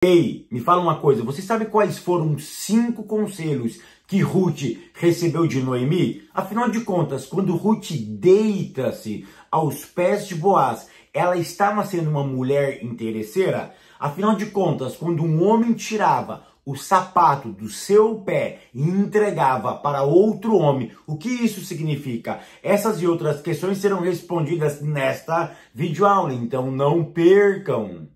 Ei, me fala uma coisa, você sabe quais foram os 5 conselhos que Ruth recebeu de Noemi? Afinal de contas, quando Ruth deita-se aos pés de Boaz, ela estava sendo uma mulher interesseira? Afinal de contas, quando um homem tirava o sapato do seu pé e entregava para outro homem, o que isso significa? Essas e outras questões serão respondidas nesta videoaula, então não percam!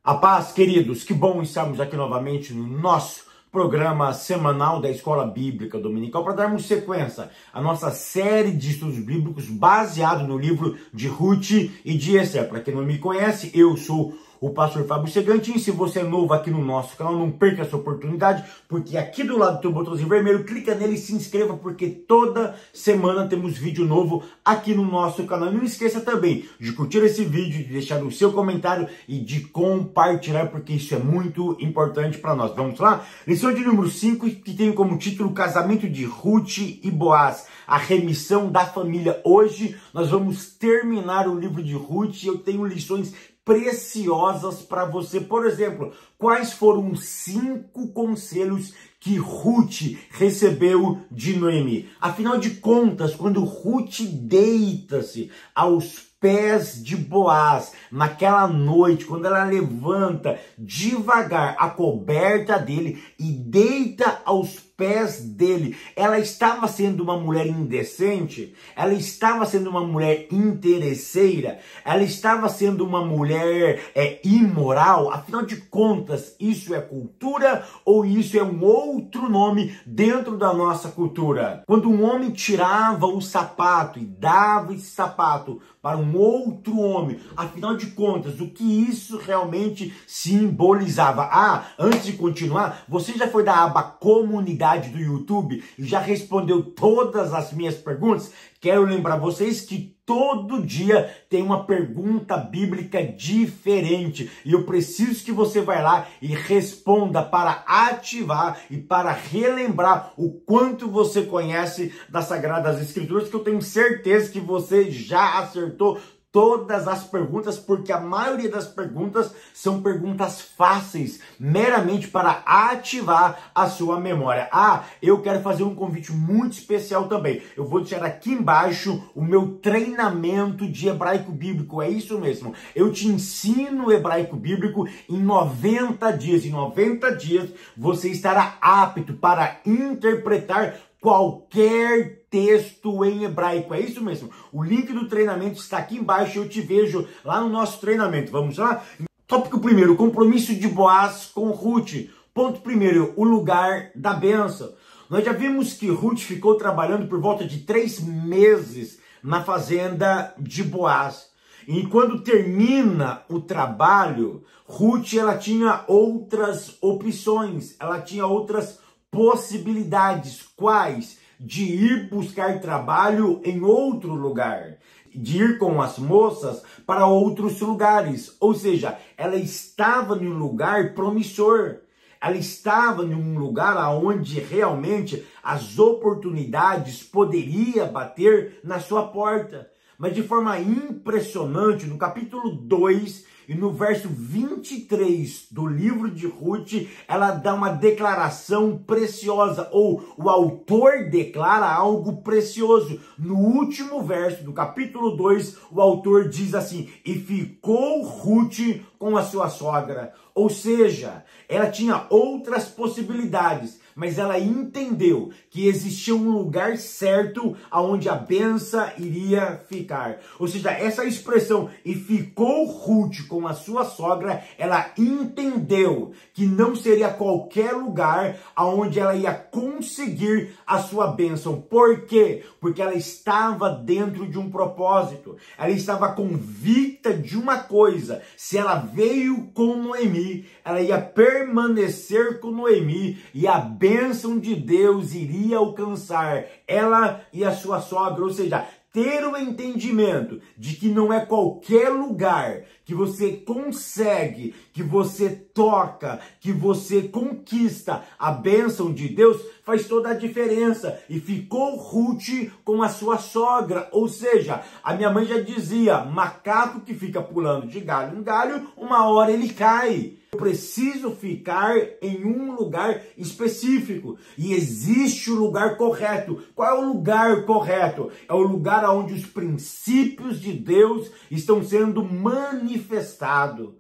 A paz, queridos, que bom estarmos aqui novamente no nosso programa semanal da Escola Bíblica Dominical para darmos sequência à nossa série de estudos bíblicos baseado no livro de Ruth e de Esther. Para quem não me conhece, eu sou o pastor Fábio Segantin. Se você é novo aqui no nosso canal, não perca essa oportunidade, porque aqui do lado tem um botãozinho vermelho, clica nele e se inscreva, porque toda semana temos vídeo novo aqui no nosso canal. Não esqueça também de curtir esse vídeo, de deixar o seu comentário e de compartilhar, porque isso é muito importante para nós. Vamos lá? Lição de número 5, que tem como título Casamento de Ruth e Boaz, a remissão da família. Hoje nós vamos terminar o livro de Ruth e eu tenho lições preciosas para você. Por exemplo, quais foram os 5 conselhos que Ruth recebeu de Noemi? Afinal de contas, quando Ruth deita-se aos pés de Boaz, naquela noite, quando ela levanta devagar a coberta dele e deita aos pés dele, ela estava sendo uma mulher indecente? Ela estava sendo uma mulher interesseira? Ela estava sendo uma mulher imoral? Afinal de contas, isso é cultura ou isso é um outro nome dentro da nossa cultura? Quando um homem tirava o sapato e dava esse sapato para um outro homem, afinal de contas, o que isso realmente simbolizava? Antes de continuar, você já foi da aba comunidade do YouTube e já respondeu todas as minhas perguntas? Quero lembrar vocês que todo dia tem uma pergunta bíblica diferente e eu preciso que você vá lá e responda para ativar e para relembrar o quanto você conhece das Sagradas Escrituras, que eu tenho certeza que você já acertou todas as perguntas, porque a maioria das perguntas são perguntas fáceis, meramente para ativar a sua memória. Eu quero fazer um convite muito especial também. Eu vou deixar aqui embaixo o meu treinamento de hebraico bíblico. É isso mesmo. Eu te ensino hebraico bíblico em 90 dias. Em 90 dias você estará apto para interpretar qualquer texto em hebraico. É isso mesmo. O link do treinamento está aqui embaixo. Eu te vejo lá no nosso treinamento. Vamos lá? Tópico primeiro, compromisso de Boaz com Ruth. Ponto primeiro, o lugar da bênção. Nós já vimos que Ruth ficou trabalhando por volta de 3 meses na fazenda de Boaz. E quando termina o trabalho, Ruth ela tinha outras opções. Ela tinha outras possibilidades. Quais? De ir buscar trabalho em outro lugar, de ir com as moças para outros lugares. Ou seja, ela estava em um lugar promissor. Ela estava em um lugar onde realmente as oportunidades poderiam bater na sua porta. Mas de forma impressionante, no capítulo 2 e no verso 23 do livro de Ruth, ela dá uma declaração preciosa, ou o autor declara algo precioso. No último verso do capítulo 2, o autor diz assim: e ficou Ruth com a sua sogra. Ou seja, ela tinha outras possibilidades, mas ela entendeu que existia um lugar certo aonde a bênção iria ficar. Ou seja, essa expressão, e ficou Ruth com a sua sogra, ela entendeu que não seria qualquer lugar aonde ela ia conseguir a sua bênção. Por quê? Porque ela estava dentro de um propósito. Ela estava convicta de uma coisa: se ela veio com Noemi, ela ia permanecer com Noemi e a bênção de Deus iria alcançar ela e a sua sogra. Ou seja, ter o entendimento de que não é qualquer lugar que você consegue, que você toca, que você conquista a bênção de Deus, faz toda a diferença. E ficou Ruth com a sua sogra, ou seja, a minha mãe já dizia, macaco que fica pulando de galho em galho, uma hora ele cai. Eu preciso ficar em um lugar específico. E existe o lugar correto. Qual é o lugar correto? É o lugar onde os princípios de Deus estão sendo manifestados.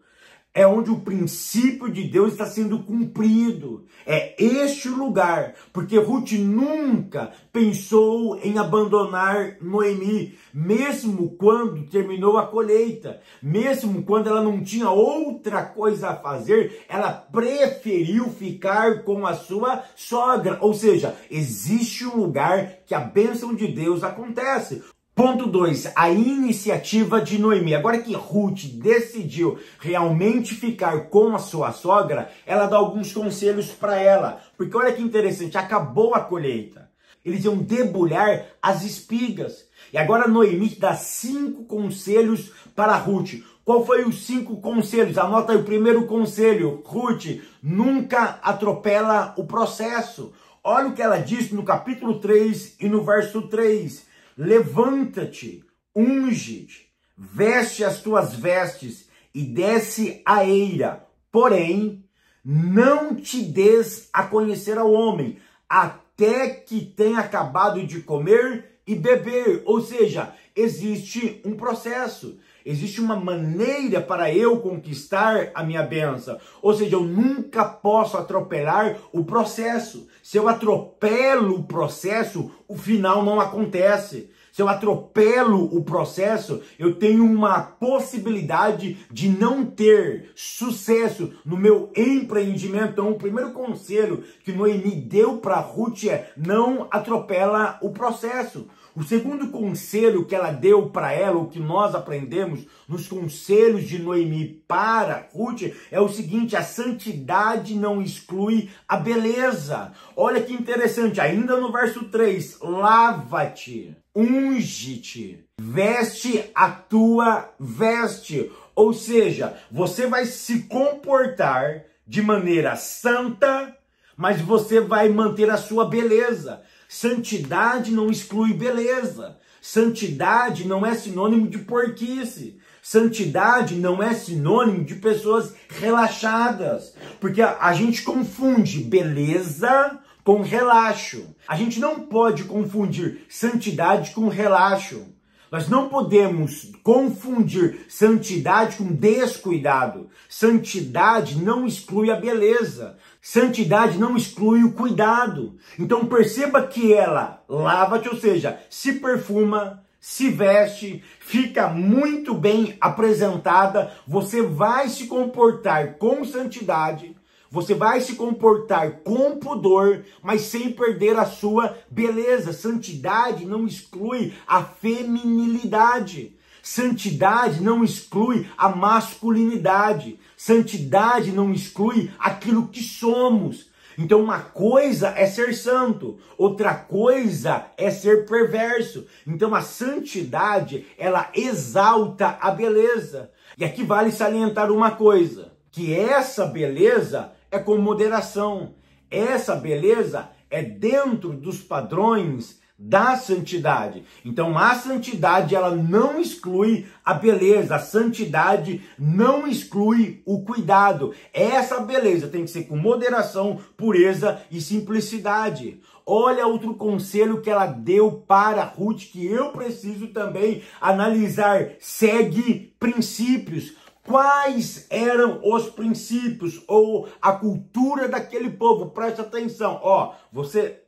É onde o princípio de Deus está sendo cumprido. É este o lugar, porque Ruth nunca pensou em abandonar Noemi, mesmo quando terminou a colheita, mesmo quando ela não tinha outra coisa a fazer, ela preferiu ficar com a sua sogra. Ou seja, existe um lugar que a bênção de Deus acontece. Ponto 2, a iniciativa de Noemi. Agora que Ruth decidiu realmente ficar com a sua sogra, ela dá alguns conselhos para ela. Porque olha que interessante, acabou a colheita. Eles iam debulhar as espigas. E agora Noemi dá 5 conselhos para Ruth. Qual foi os 5 conselhos? Anota aí o primeiro conselho. Ruth, nunca atropela o processo. Olha o que ela diz no capítulo 3 e no verso 3. Levanta-te, unge-te, veste as tuas vestes e desce a eira. Porém, não te des a conhecer ao homem, até que tenha acabado de comer e beber. Ou seja, existe um processo. Existe uma maneira para eu conquistar a minha bênção. Ou seja, eu nunca posso atropelar o processo. Se eu atropelo o processo, o final não acontece. Se eu atropelo o processo, eu tenho uma possibilidade de não ter sucesso no meu empreendimento. Então, o primeiro conselho que Noemi deu para Ruth é: não atropela o processo. O segundo conselho que ela deu para ela, o que nós aprendemos nos conselhos de Noemi para Ruth, é o seguinte: a santidade não exclui a beleza. Olha que interessante, ainda no verso 3, lava-te, unge-te, veste a tua veste. Ou seja, você vai se comportar de maneira santa, mas você vai manter a sua beleza. Santidade não exclui beleza. Santidade não é sinônimo de porquice. Santidade não é sinônimo de pessoas relaxadas. Porque a gente confunde beleza com relaxo. A gente não pode confundir santidade com relaxo. Nós não podemos confundir santidade com descuidado. Santidade não exclui a beleza. Santidade não exclui o cuidado. Então perceba que ela lava-te, ou seja, se perfuma, se veste, fica muito bem apresentada. Você vai se comportar com santidade. Você vai se comportar com pudor, mas sem perder a sua beleza. Santidade não exclui a feminilidade. Santidade não exclui a masculinidade. Santidade não exclui aquilo que somos. Então uma coisa é ser santo, outra coisa é ser perverso. Então a santidade, ela exalta a beleza. E aqui vale salientar uma coisa, que essa beleza é com moderação. Essa beleza é dentro dos padrões da santidade. Então a santidade, ela não exclui a beleza. A santidade não exclui o cuidado. Essa beleza tem que ser com moderação, pureza e simplicidade. Olha outro conselho que ela deu para Ruth, que eu preciso também analisar. Segue princípios. Quais eram os princípios ou a cultura daquele povo? Preste atenção.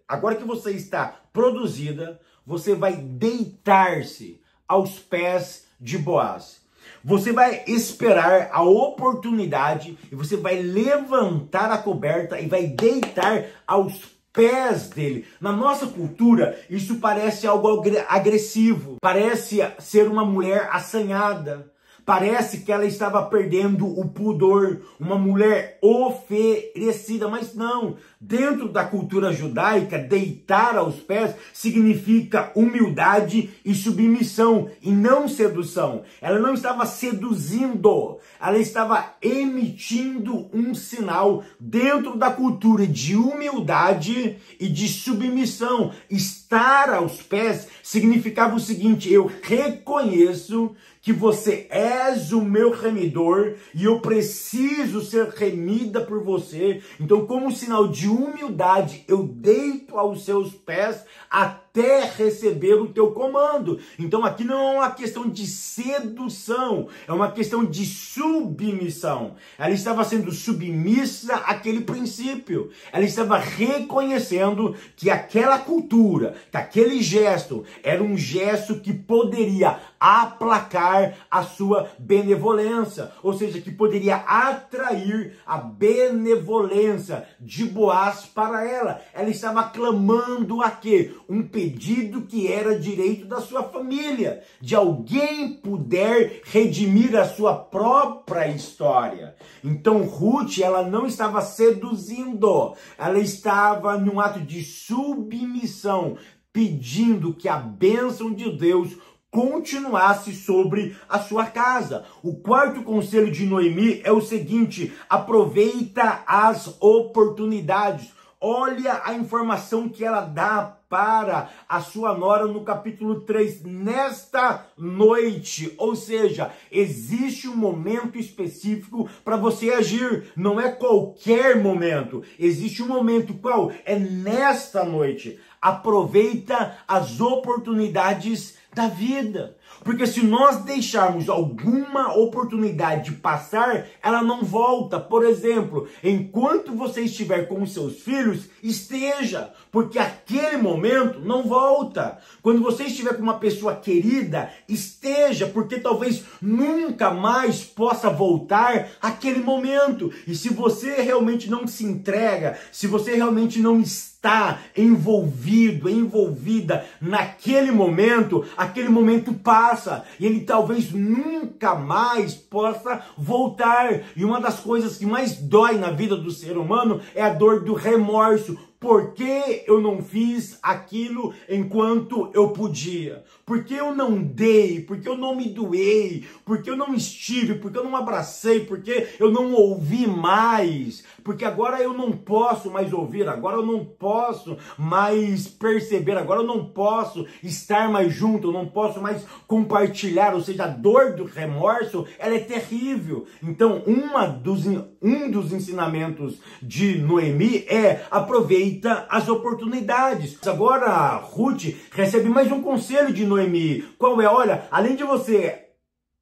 Agora que você está produzida, você vai deitar-se aos pés de Boaz. Você vai esperar a oportunidade e você vai levantar a coberta e vai deitar aos pés dele. Na nossa cultura, isso parece algo agressivo. Parece ser uma mulher assanhada. Parece que ela estava perdendo o pudor, uma mulher oferecida, mas não. Dentro da cultura judaica, deitar aos pés significa humildade e submissão, e não sedução. Ela não estava seduzindo, ela estava emitindo um sinal dentro da cultura de humildade e de submissão. Estar aos pés significava o seguinte: eu reconheço que você és o meu remidor e eu preciso ser remida por você. Então, como sinal de humildade, eu deito aos seus pés até receber o teu comando. Então, aqui não é uma questão de sedução, é uma questão de submissão. Ela estava sendo submissa àquele princípio. Ela estava reconhecendo que aquela cultura, que aquele gesto era um gesto que poderia aplacar a sua benevolência, ou seja, que poderia atrair a benevolência de Boaz para ela. Ela estava clamando a quê? Um pedido que era direito da sua família, de alguém poder redimir a sua própria história. Então Ruth, ela não estava seduzindo, ela estava num ato de submissão, pedindo que a bênção de Deus continuasse sobre a sua casa. O quarto conselho de Noemi é o seguinte: aproveita as oportunidades. Olha a informação que ela dá para a sua nora no capítulo 3, nesta noite. Ou seja, existe um momento específico para você agir, não é qualquer momento. Existe um momento, qual? É nesta noite. Aproveita as oportunidades da vida. Porque se nós deixarmos alguma oportunidade passar, ela não volta. Por exemplo, enquanto você estiver com os seus filhos, esteja, porque aquele momento não volta. Quando você estiver com uma pessoa querida, esteja, porque talvez nunca mais possa voltar aquele momento. E se você realmente não se entrega, se você realmente não está envolvido, envolvida naquele momento, aquele momento passa e ele talvez nunca mais possa voltar. E uma das coisas que mais dói na vida do ser humano é a dor do remorso. Por que eu não fiz aquilo enquanto eu podia? Por que eu não dei? Por que eu não me doei? Por que eu não estive? Por que eu não abracei? Por que eu não ouvi mais? Porque agora eu não posso mais ouvir, agora eu não posso mais perceber, agora eu não posso estar mais junto, eu não posso mais compartilhar. Ou seja, a dor do remorso, ela é terrível. Então, um dos ensinamentos de Noemi é: aproveite as oportunidades. Agora, Ruth recebe mais um conselho de Noemi. Qual é? Olha, além de você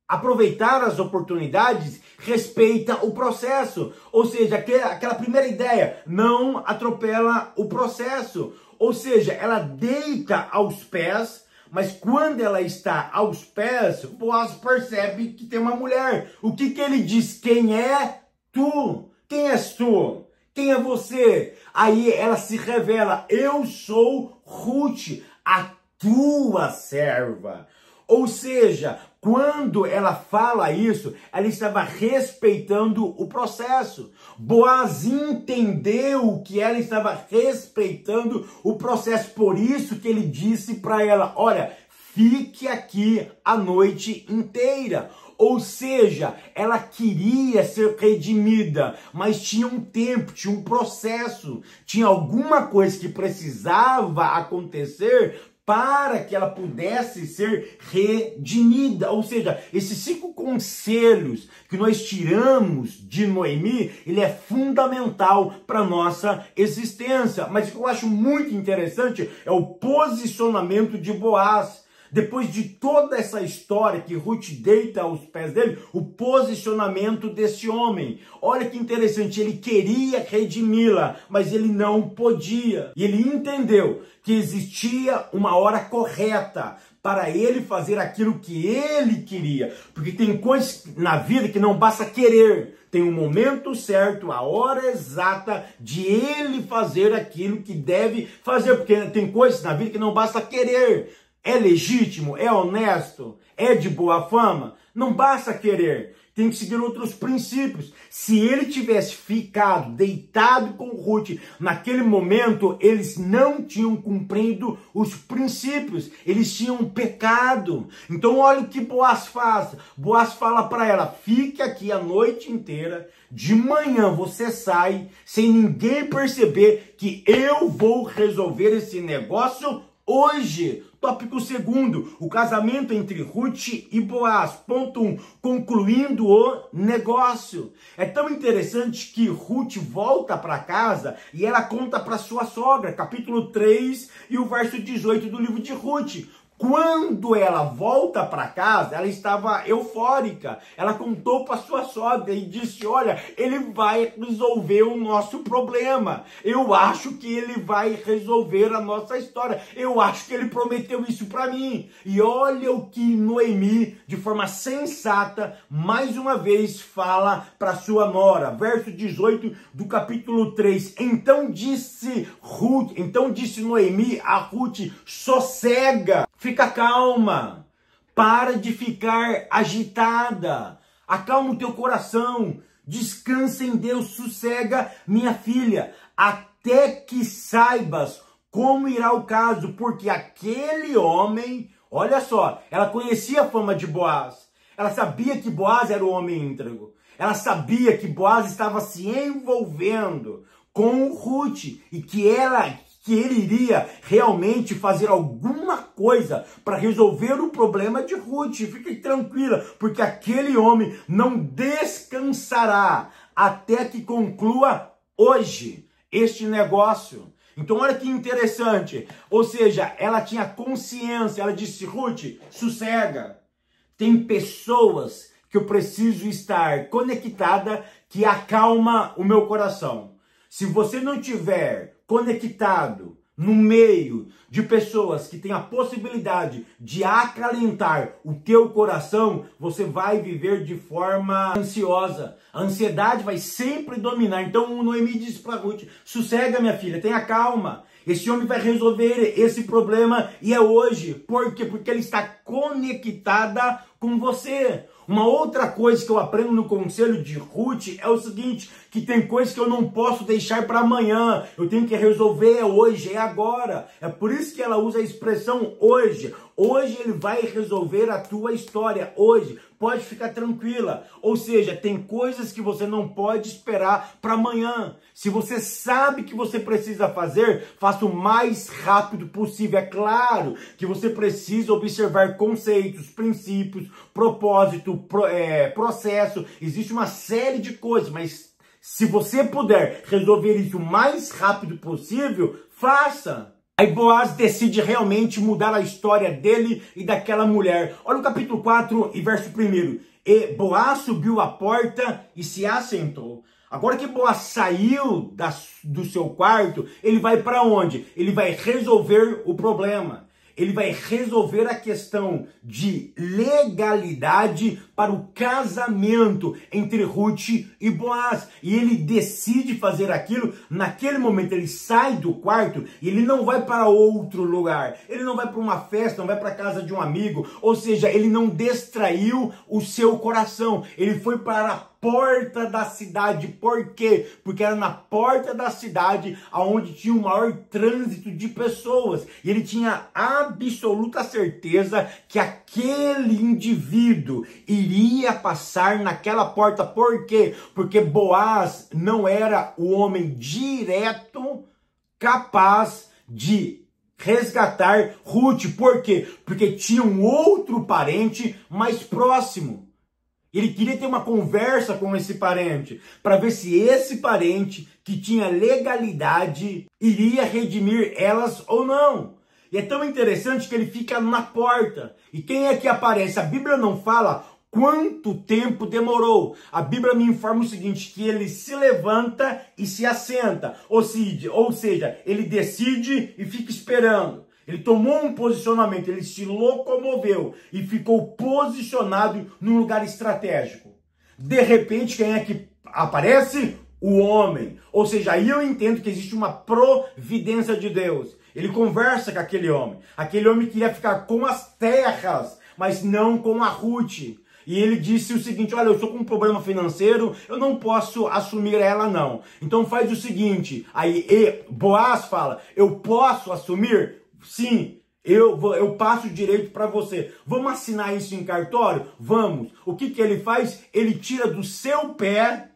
aproveitar as oportunidades, respeita o processo. Ou seja, aquela primeira ideia, não atropela o processo. Ou seja, ela deita aos pés, mas quando ela está aos pés, Boaz percebe que tem uma mulher. O que ele diz? Quem é tu? Quem és tu? Quem é você? Aí ela se revela: eu sou Ruth, a tua serva. Ou seja, quando ela fala isso, ela estava respeitando o processo. Boaz entendeu que ela estava respeitando o processo. Por isso que ele disse para ela: olha, fique aqui a noite inteira. Ou seja, ela queria ser redimida, mas tinha um tempo, tinha um processo, tinha alguma coisa que precisava acontecer para que ela pudesse ser redimida. Ou seja, esses 5 conselhos que nós tiramos de Noemi, ele é fundamental para a nossa existência. Mas o que eu acho muito interessante é o posicionamento de Boaz. Depois de toda essa história que Ruth deita aos pés dele, o posicionamento desse homem. Olha que interessante, ele queria redimi-la, mas ele não podia. E ele entendeu que existia uma hora correta para ele fazer aquilo que ele queria. Porque tem coisas na vida que não basta querer. Tem um momento certo, a hora exata de ele fazer aquilo que deve fazer. Porque tem coisas na vida que não basta querer. É legítimo? É honesto? É de boa fama? Não basta querer, tem que seguir outros princípios. Se ele tivesse ficado deitado com Ruth naquele momento, eles não tinham cumprido os princípios, eles tinham pecado. Então olha o que Boaz faz. Boaz fala para ela: fique aqui a noite inteira, de manhã você sai, sem ninguém perceber que eu vou resolver esse negócio hoje. Tópico segundo, o casamento entre Ruth e Boaz. Ponto 1, concluindo o negócio. É tão interessante que Ruth volta para casa e ela conta para sua sogra, capítulo 3 e o verso 18 do livro de Ruth. Quando ela volta para casa, ela estava eufórica. Ela contou para sua sogra e disse: olha, ele vai resolver o nosso problema. Eu acho que ele vai resolver a nossa história. Eu acho que ele prometeu isso para mim. E olha o que Noemi, de forma sensata, mais uma vez fala para sua nora. Verso 18 do capítulo 3. Então disse Noemi a Ruth: sossega. Fica calma, para de ficar agitada, acalma o teu coração, descansa em Deus, sossega, minha filha, até que saibas como irá o caso, porque aquele homem, olha só, ela conhecia a fama de Boaz, ela sabia que Boaz era o homem íntegro, ela sabia que Boaz estava se envolvendo com Ruth e que ele iria realmente fazer alguma coisa para resolver o problema de Ruth. Fique tranquila, porque aquele homem não descansará até que conclua hoje este negócio. Então olha que interessante, ou seja, ela tinha consciência, ela disse: Ruth, sossega, tem pessoas que eu preciso estar conectada que acalma o meu coração. Se você não tiver conectado no meio de pessoas que têm a possibilidade de acalentar o teu coração, você vai viver de forma ansiosa. A ansiedade vai sempre dominar. Então Noemi disse para Ruth: sossega, minha filha, tenha calma. Esse homem vai resolver esse problema e é hoje. Por quê? Porque ele está conectada com você. Uma outra coisa que eu aprendo no conselho de Ruth é o seguinte, que tem coisas que eu não posso deixar para amanhã, eu tenho que resolver hoje, é agora. É por isso que ela usa a expressão hoje. Hoje ele vai resolver a tua história, hoje. Pode ficar tranquila. Ou seja, tem coisas que você não pode esperar para amanhã. Se você sabe que você precisa fazer, faça o mais rápido possível. É claro que você precisa observar conceitos, princípios, propósito, processo. Existe uma série de coisas, mas se você puder resolver isso o mais rápido possível, faça. Aí Boaz decide realmente mudar a história dele e daquela mulher. Olha o capítulo 4 e verso 1. E Boaz subiu à porta e se assentou. Agora que Boaz saiu do seu quarto, ele vai para onde? Ele vai resolver o problema. Ele vai resolver a questão de legalidade para o casamento entre Ruth e Boaz. E ele decide fazer aquilo naquele momento. Ele sai do quarto e ele não vai para outro lugar. Ele não vai para uma festa, não vai para a casa de um amigo. Ou seja, ele não distraiu o seu coração. Ele foi para a porta da cidade. Por quê? Porque era na porta da cidade onde tinha o maior trânsito de pessoas. E ele tinha absoluta certeza que aquele indivíduo iria passar naquela porta. Por quê? Porque Boaz não era o homem direto capaz de resgatar Ruth. Por quê? Porque tinha um outro parente mais próximo. Ele queria ter uma conversa com esse parente, para ver se esse parente, que tinha legalidade, iria redimir elas ou não. E é tão interessante que ele fica na porta. E quem é que aparece? A Bíblia não fala quanto tempo demorou. A Bíblia me informa o seguinte, que ele se levanta e se assenta. Ou seja, ele decide e fica esperando. Ele tomou um posicionamento, ele se locomoveu e ficou posicionado num lugar estratégico. De repente, quem é que aparece? O homem. Ou seja, aí eu entendo que existe uma providência de Deus. Ele conversa com aquele homem. Aquele homem queria ficar com as terras, mas não com a Ruth. E ele disse o seguinte: olha, eu estou com um problema financeiro, eu não posso assumir ela não. Então faz o seguinte, aí Boaz fala: eu posso assumir? Sim. Eu passo o direito para você. Vamos assinar isso em cartório? Vamos. O que ele faz? Ele tira do seu pé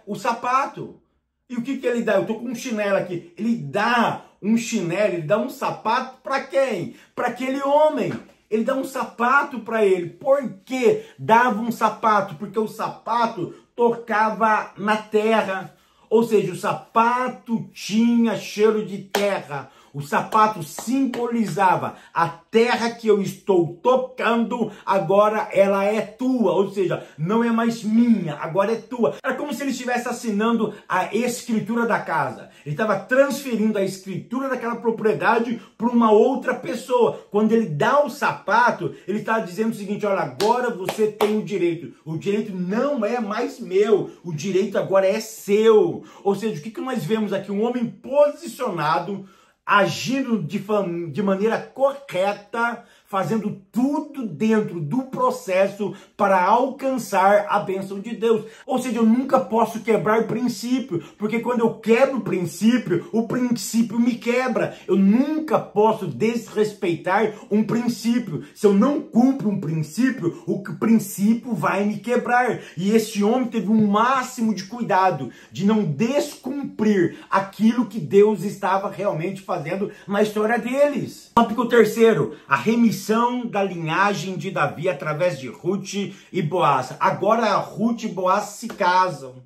o sapato. E o que ele dá? Eu tô com um chinelo aqui. Ele dá um chinelo, ele dá um sapato para quem? Para aquele homem. Ele dá um sapato para ele. Por que dava um sapato? Porque o sapato tocava na terra. Ou seja, o sapato tinha cheiro de terra. O sapato simbolizava a terra que eu estou tocando, agora ela é tua. Ou seja, não é mais minha, agora é tua. Era como se ele estivesse assinando a escritura da casa. Ele estava transferindo a escritura daquela propriedade para uma outra pessoa. Quando ele dá o sapato, ele está dizendo o seguinte: olha, agora você tem o direito. O direito não é mais meu. O direito agora é seu. Ou seja, o que nós vemos aqui? Um homem posicionado, agindo de maneira correta, fazendo tudo dentro do processo para alcançar a bênção de Deus. Ou seja, eu nunca posso quebrar princípio, porque quando eu quebro o princípio me quebra. Eu nunca posso desrespeitar um princípio. Se eu não cumpro um princípio, o princípio vai me quebrar. E esse homem teve um máximo de cuidado de não descumprir aquilo que Deus estava realmente fazendo na história deles. Tópico terceiro, a remissão da linhagem de Davi através de Ruth e Boaz. Agora Ruth e Boaz se casam.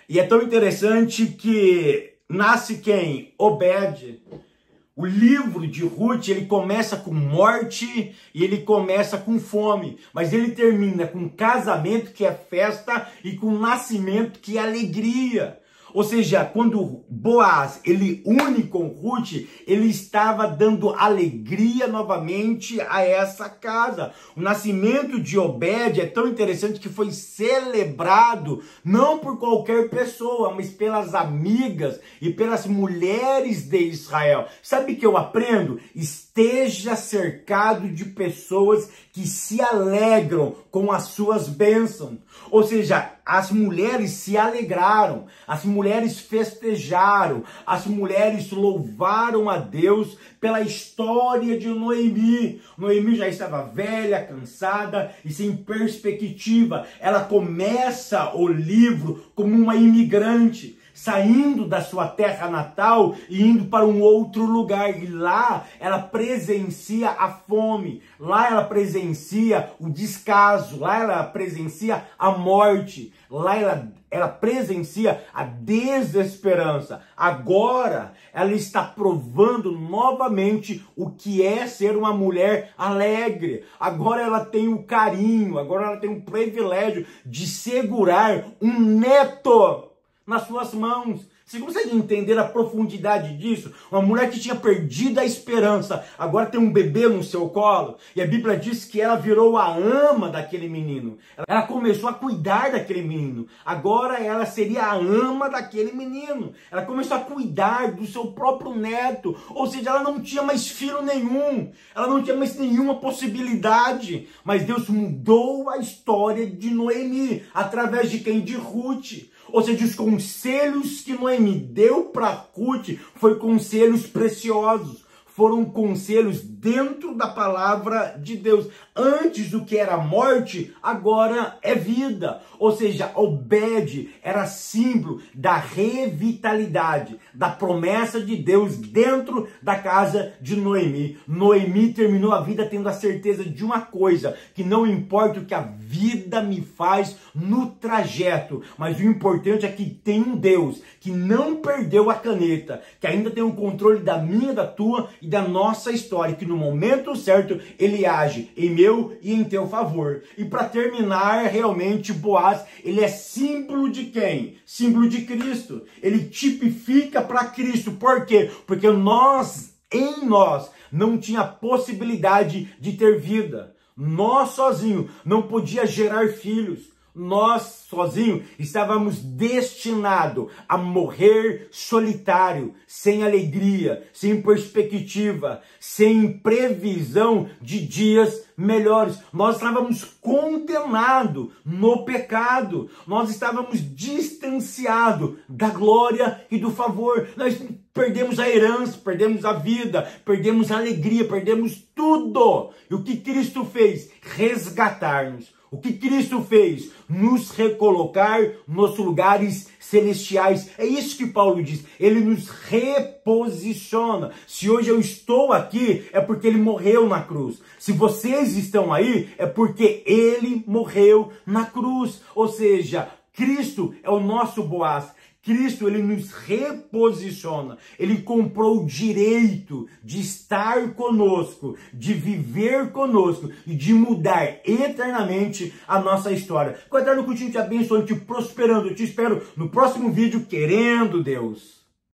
E é tão interessante que nasce quem? Obed. O livro de Ruth, ele começa com morte e ele começa com fome. Mas ele termina com casamento, que é festa, e com nascimento, que é alegria. Ou seja, quando Boaz, ele une com Ruth, ele estava dando alegria novamente a essa casa. O nascimento de Obed é tão interessante que foi celebrado não por qualquer pessoa, mas pelas amigas e pelas mulheres de Israel. Sabe o que eu aprendo? Esteja cercado de pessoas que se alegram com as suas bênçãos. Ou seja, as mulheres se alegraram, as mulheres festejaram, as mulheres louvaram a Deus pela história de Noemi. Noemi já estava velha, cansada e sem perspectiva. Ela começa o livro como uma imigrante, saindo da sua terra natal e indo para um outro lugar. E lá ela presencia a fome, lá ela presencia o descaso, lá ela presencia a morte, lá ela presencia a desesperança. Agora ela está provando novamente o que é ser uma mulher alegre. Agora ela tem o carinho, agora ela tem o privilégio de segurar um neto nas suas mãos. Você consegue entender a profundidade disso? Uma mulher que tinha perdido a esperança, agora tem um bebê no seu colo. E a Bíblia diz que ela virou a ama daquele menino. Ela começou a cuidar daquele menino. Agora ela seria a ama daquele menino. Ela começou a cuidar do seu próprio neto. Ou seja, ela não tinha mais filho nenhum. Ela não tinha mais nenhuma possibilidade. Mas Deus mudou a história de Noemi. Através de quem? De Ruth. Ou seja, os conselhos que Noemi deu para Ruth foram conselhos preciosos. Foram conselhos dentro da palavra de Deus. Antes do que era morte, agora é vida. Ou seja, Obed era símbolo da revitalidade, da promessa de Deus dentro da casa de Noemi. Noemi terminou a vida tendo a certeza de uma coisa, que não importa o que a vida me faz no trajeto, mas o importante é que tem um Deus que não perdeu a caneta, que ainda tem o controle da minha, da tua e da nossa história, que no momento certo ele age em meu e em teu favor. E para terminar, realmente Boaz, ele é símbolo de quem? Símbolo de Cristo. Ele tipifica para Cristo. Por quê? Porque em nós não tinha possibilidade de ter vida. Nós sozinhos não podia gerar filhos. Nós, sozinhos, estávamos destinados a morrer solitário, sem alegria, sem perspectiva, sem previsão de dias melhores. Nós estávamos condenados no pecado. Nós estávamos distanciados da glória e do favor. Nós perdemos a herança, perdemos a vida, perdemos a alegria, perdemos tudo. E o que Cristo fez? Resgatar-nos. O que Cristo fez? Nos recolocar nos lugares celestiais. É isso que Paulo diz. Ele nos reposiciona. Se hoje eu estou aqui, é porque ele morreu na cruz. Se vocês estão aí, é porque ele morreu na cruz. Ou seja, Cristo é o nosso Boaz. Cristo, ele nos reposiciona, ele comprou o direito de estar conosco, de viver conosco e de mudar eternamente a nossa história. Que o Eterno continue te abençoando, te prosperando. Eu te espero no próximo vídeo, querendo Deus.